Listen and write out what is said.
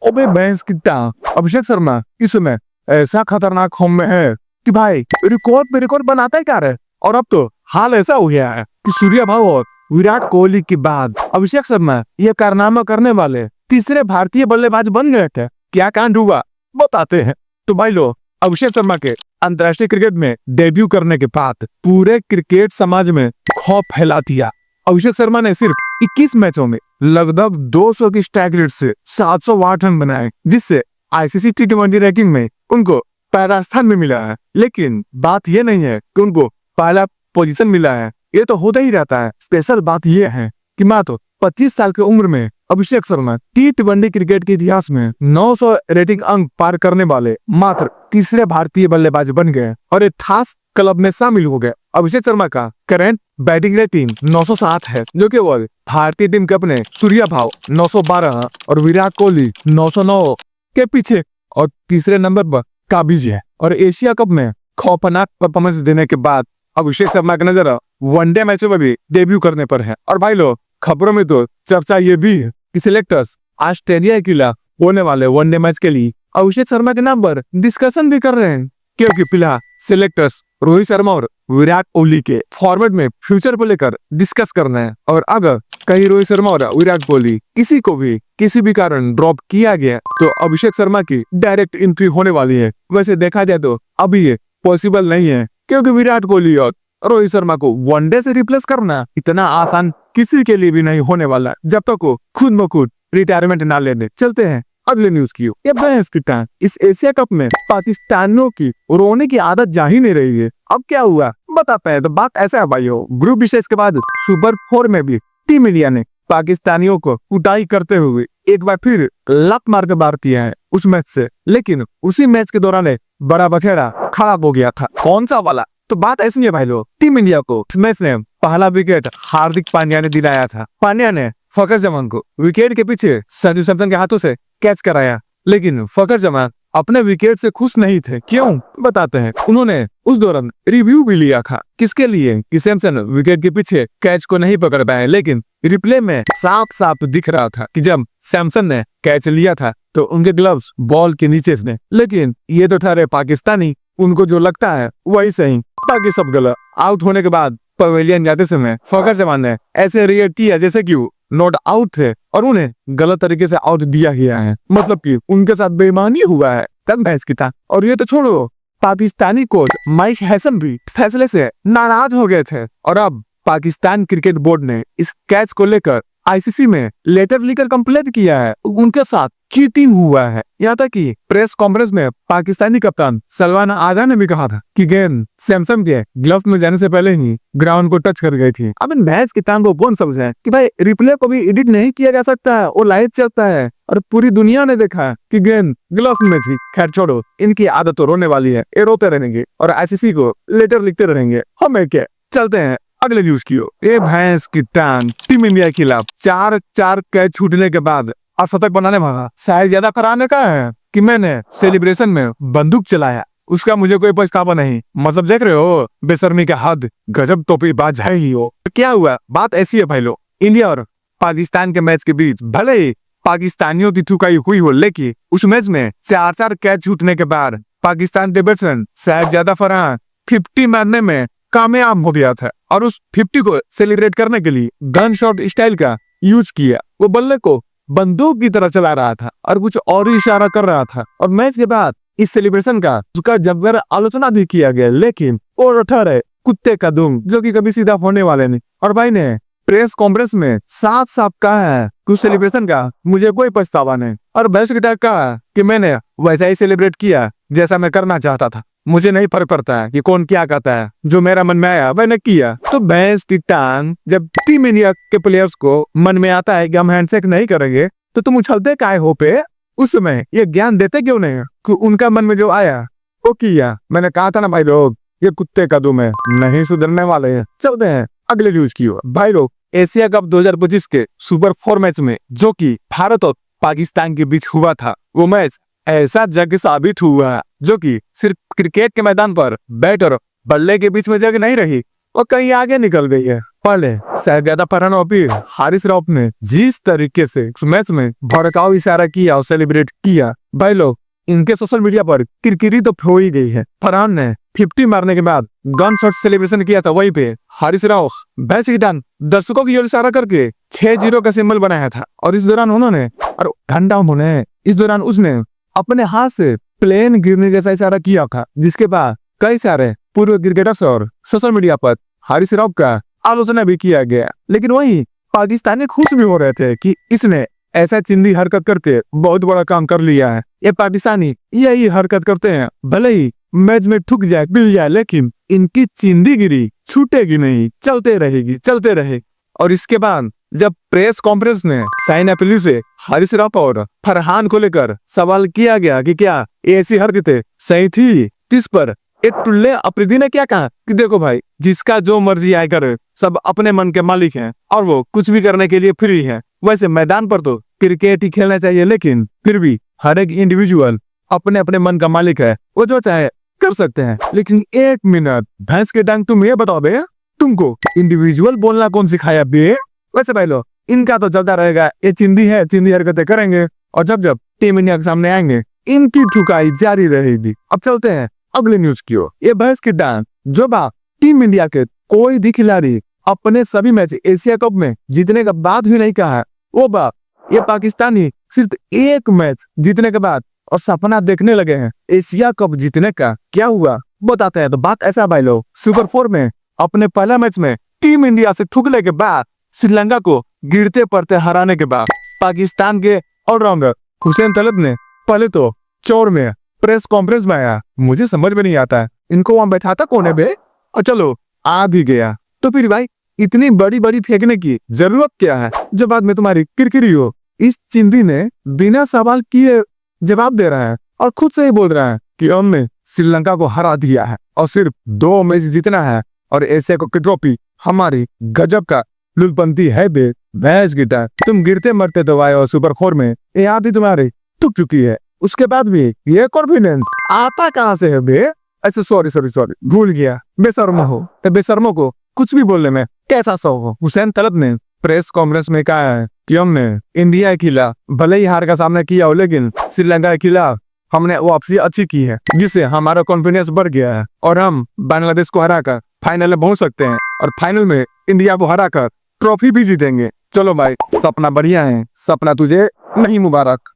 अबे भैंस की टांग, अभिषेक शर्मा इस समय ऐसा खतरनाक फॉर्म में है कि भाई रिकॉर्ड पे रिकॉर्ड बनाता ही क्या रहे। और अब तो हाल ऐसा हो गया है कि सूर्या भाऊ और विराट कोहली के बाद अभिषेक शर्मा ये कारनामा करने वाले तीसरे भारतीय बल्लेबाज बन गए थे। क्या कांड हुआ बताते हैं। तो भाई लोग, अभिषेक शर्मा के अंतर्राष्ट्रीय क्रिकेट में डेब्यू करने के बाद पूरे क्रिकेट समाज में खौफ फैला दिया। अभिषेक शर्मा ने सिर्फ 21 मैचों में लगभग 200 की स्ट्राइक रेट से 708 रन बनाए, जिससे आईसीसी टी20 रैंकिंग में उनको पहला स्थान भी मिला है। लेकिन बात यह नहीं है कि उनको पहला पोजीशन मिला है, ये तो होता ही रहता है। स्पेशल बात यह है कि मात्र 25 साल की उम्र में अभिषेक शर्मा टी20 क्रिकेट के इतिहास में 900 रेटिंग अंक पार करने वाले मात्र तीसरे भारतीय बल्लेबाज बन गए और एक खास क्लब में शामिल हो गए। अभिषेक शर्मा का करंट बैटिंग रेटिंग 907 है, जो केवल भारतीय टीम के अपने सूर्या भाऊ 912 और विराट कोहली 909 के पीछे और तीसरे नंबर पर काबिज है। और एशिया कप में खौफनाक परफॉर्मेंस देने के बाद अभिषेक शर्मा की नजर वनडे मैचों में भी डेब्यू करने पर है। और भाई लोग, खबरों में तो चर्चा ये भी है कि सिलेक्टर्स ऑस्ट्रेलिया के खिलाफ होने वाले वनडे मैच के लिए अभिषेक शर्मा के नाम पर डिस्कशन भी कर रहे हैं, क्योंकि फिलहाल सिलेक्टर्स रोहित शर्मा और विराट कोहली के फॉर्मेट में फ्यूचर को लेकर डिस्कस करना है। और अगर कहीं रोहित शर्मा और विराट कोहली किसी को भी किसी भी कारण ड्रॉप किया गया तो अभिषेक शर्मा की डायरेक्ट एंट्री होने वाली है। वैसे देखा जाए तो अभी ये पॉसिबल नहीं है, क्योंकि विराट कोहली और रोहित शर्मा को वनडे से रिप्लेस करना इतना आसान किसी के लिए भी नहीं होने वाला जब तक वो खुद ब खुद रिटायरमेंट ना लेने। चलते हैं अगले न्यूज की। ये भैंस की टांग, इस एशिया कप में पाकिस्तानियों की रोने की आदत जा ही नहीं रही है। अब क्या हुआ बताते हैं। तो बात ऐसा है भाइयों, ग्रुप विशेष के बाद सुपर 4 में भी टीम इंडिया ने पाकिस्तानियों को कुटाई करते हुए एक बार फिर लत मार के बाहर किया है उस मैच से। लेकिन उसी मैच के दौरान बड़ा बखेड़ा खराब हो गया था। कौन सा वाला? तो बात ऐसी है भाई लोग, टीम इंडिया को इस मैच में पहला विकेट हार्दिक पांड्या ने दिलाया था। पांड्या ने फखर जमान को विकेट के पीछे संजू सैमसन के हाथों से कैच कराया, लेकिन फखर जमान अपने विकेट से खुश नहीं थे। क्यों बताते हैं। उन्होंने उस दौरान रिव्यू भी लिया था, किसके लिए कि सैमसन विकेट के पीछे कैच को नहीं पकड़ पाए। लेकिन रिप्ले में साफ साफ दिख रहा था कि जब सैमसन ने कैच लिया था तो उनके ग्लव्स बॉल के नीचे थे। लेकिन ये तो ठहरे पाकिस्तानी, उनको जो लगता है वही सही, बाकी सब गलत। आउट होने के बाद पवेलियन जाते समय फखर जमान ने ऐसे रिएक्ट किया जैसे कि वो नॉट आउट थे और उन्हें गलत तरीके से आउट दिया गया है, मतलब कि उनके साथ बेईमानी हुआ है। तब भैंस की था। और ये तो छोड़ो, पाकिस्तानी कोच माइक हैसन भी फैसले से नाराज हो गए थे और अब पाकिस्तान क्रिकेट बोर्ड ने इस कैच को लेकर आईसीसी में लेटर लिखकर कंप्लेंट किया है। उनके साथ चीटिंग हुआ है। यहाँ तक कि प्रेस कॉन्फ्रेंस में पाकिस्तानी कप्तान सलमान आगा ने भी कहा था कि गेंद सैमसन के ग्लव्स में जाने से पहले ही ग्राउंड को टच कर गई थी। अब इन भैंस की टांग को कौन समझे कि भाई रिप्ले को भी एडिट नहीं किया जा सकता है, वो लाइव चलता है और पूरी दुनिया ने देखा कि गेंद ग्लव्स में थी। खैर छोड़ो, इनकी आदत तो रोने वाली है, ये रोते रहेंगे और आईसीसी को लेटर लिखते रहेंगे, हमें क्या। चलते हैं अगले न्यूज की ओर। ये भैंस की टांग, टीम इंडिया के खिलाफ 4 कैच छूटने के बाद शतक बनाने वाला शायद ज्यादा कराने का है कि मैंने सेलिब्रेशन में बंदूक चलाया, उसका मुझे कोई पछतावा नहीं। मतलब देख रहे हो बेशर्मी का हद, गजब टोपी बाज है ही हो। तो क्या हुआ, बात ऐसी है भाई लोग, इंडिया और पाकिस्तान के मैच के बीच भले ही पाकिस्तानियों की थुकाई हुई हो, लेकिन उस मैच में 4 कैच छूटने के बाद पाकिस्तान के बैट्समैन शायद ज्यादा फरहान 50 मारने में कामयाब हो गया था और उस 50 को सेलिब्रेट करने के लिए गन शॉट स्टाइल का यूज किया। वो बल्ले को बंदूक की तरह चला रहा था और कुछ और ही इशारा कर रहा था। और मैच के बाद इस सेलिब्रेशन का उसका जमकर आलोचना भी किया गया, लेकिन वो ठहरे कुत्ते का दुम जो कि कभी सीधा होने वाले नहीं। और भाई ने प्रेस कॉन्फ्रेंस में साफ साफ कहा है कि उस सेलिब्रेशन का मुझे कोई पछतावा नहीं। और भैंस की टांग कहा कि मैंने वैसा ही सेलिब्रेट किया जैसा मैं करना चाहता था, मुझे नहीं फर्क पड़ता है कि कौन क्या कहता है, जो मेरा मन में आया मैंने किया। तो भैंस की टांग, जब टीम इंडिया के प्लेयर्स को मन में आता है कि हम हैंडशेक नहीं करेंगे तो तुम उछलते काहे हो पे, उस समय ये ज्ञान देते क्यों नहीं कि उनका मन में जो आया वो किया। मैंने कहा था ना भाई लोग, ये कुत्ते का दुम है, नहीं सुधरने वाले हैं। चलते हैं अगले न्यूज की ओर। भाई लोग, एशिया कप 2025 के सुपर 4 मैच में जो कि भारत और पाकिस्तान के बीच हुआ था, वो मैच ऐसा जग साबित हुआ जो कि सिर्फ क्रिकेट के मैदान पर बैट और बल्ले के बीच में जग नहीं रही, वो कहीं आगे निकल गई है। पहले शहजादा फरहान और फिर हारिस रऊफ ने जिस तरीके से इस मैच में भड़काऊ इशारा किया और सेलिब्रेट किया, भाई लोग इनके सोशल मीडिया पर किरकिरी तो हो ही गई है। फरहान ने 50 मारने के बाद गन शॉट सेलिब्रेशन किया था, वहीं पे हारिस रऊफ बैच रिटर्न दर्शकों की ओर इशारा करके 6-0 का सिंबल बनाया था। और इस दौरान उन्होंने और घंटा उन्होंने इस दौरान उसने अपने हाथ से प्लेन गिरने जैसा इशारा किया था, जिसके बाद कई सारे पूर्व क्रिकेटर्स और सोशल मीडिया पर हारिस रऊफ का आलोचना भी किया गया। लेकिन वहीं पाकिस्तानी खुश भी हो रहे थे कि इसने ऐसा चिंदी हरकत करके बहुत बड़ा काम कर लिया है। ये पाकिस्तानी यही हरकत करते हैं, भले ही मैच में ठुक जाए पिल जाए, लेकिन इनकी चिंदीगिरी छूटेगी नहीं, चलते रहे। और इसके बाद जब प्रेस कॉन्फ्रेंस में शाहीन अफरीदी से हारिस रऊफ और फरहान को लेकर सवाल किया गया कि क्या ऐसी हरकतें सही थी, इस पर एक टुल्ले अफरीदी ने क्या कहा कि देखो भाई, जिसका जो मर्जी आए करे, सब अपने मन के मालिक हैं और वो कुछ भी करने के लिए फ्री है। वैसे मैदान पर तो क्रिकेट ही खेलना चाहिए, लेकिन फिर भी हर एक इंडिविजुअल अपने अपने मन का मालिक है, वो जो चाहे कर सकते हैं। लेकिन 1 मिनट भैंस के डांग, तुम ये बताओ बे, तुमको इंडिविजुअल बोलना कौन सिखाया बे? वैसे भाई लोग इनका तो चलता रहेगा, ये चिंदी है, चिंदी हरकतें करेंगे और जब टीम इंडिया के सामने आएंगे इनकी ठुकाई जारी रहेगी। अब चलते हैं अगली न्यूज की ओर। ये भैंस की डांग जो बात टीम इंडिया के कोई भी खिलाड़ी अपने सभी मैच एशिया कप में जीतने के बाद भी नहीं कहा है, वो बात ये पाकिस्तानी सिर्फ एक मैच जीतने के बाद और सपना देखने लगे हैं एशिया कप जीतने का। क्या हुआ बताते हैं। तो बात ऐसा भाई लोग, सुपर 4 में अपने पहला मैच में टीम इंडिया से ठुकने के बाद, श्रीलंका को गिरते पड़ते हराने के बाद, पाकिस्तान के ऑलराउंडर हुसैन तलब ने पहले तो चौर में प्रेस कॉन्फ्रेंस में आया। मुझे समझ में नहीं आता है इनको वहां बैठाता कौन है बे, और चलो आ भी गया तो फिर भाई इतनी बड़ी फेंकने की जरूरत क्या है जो बाद में तुम्हारी किरकिरी हो। इस चिंदी ने बिना सवाल किए जवाब दे रहा है और खुद से ही बोल रहा है कि हमने श्रीलंका को हरा दिया है और सिर्फ 2 मैच जीतना है और एशिया कप की ट्रॉफी हमारी। गजब का लुलपंती है बे भैंस गिटार, तुम गिरते मरते तो आए और सुपर 4 में यहाँ भी तुम्हारी टूट चुकी है, उसके बाद भी ये कॉन्फिडेंस आता कहाँ से है बे? ऐसे सॉरी भूल गया, बेशर्म हो तो बेशर्मों को कुछ भी बोलने में कैसा शौक हो। हुसैन तलब ने प्रेस कॉन्फ्रेंस में कहा है कि हमने इंडिया के खिलाफ भले ही हार का सामना किया हो, लेकिन श्रीलंका के खिलाफ हमने वापसी अच्छी की है, जिससे हमारा कॉन्फिडेंस बढ़ गया है और हम बांग्लादेश को हराकर फाइनल में पहुंच सकते हैं और फाइनल में इंडिया को हराकर ट्रॉफी भी जीतेंगे। चलो भाई, सपना बढ़िया है, सपना तुझे नहीं मुबारक।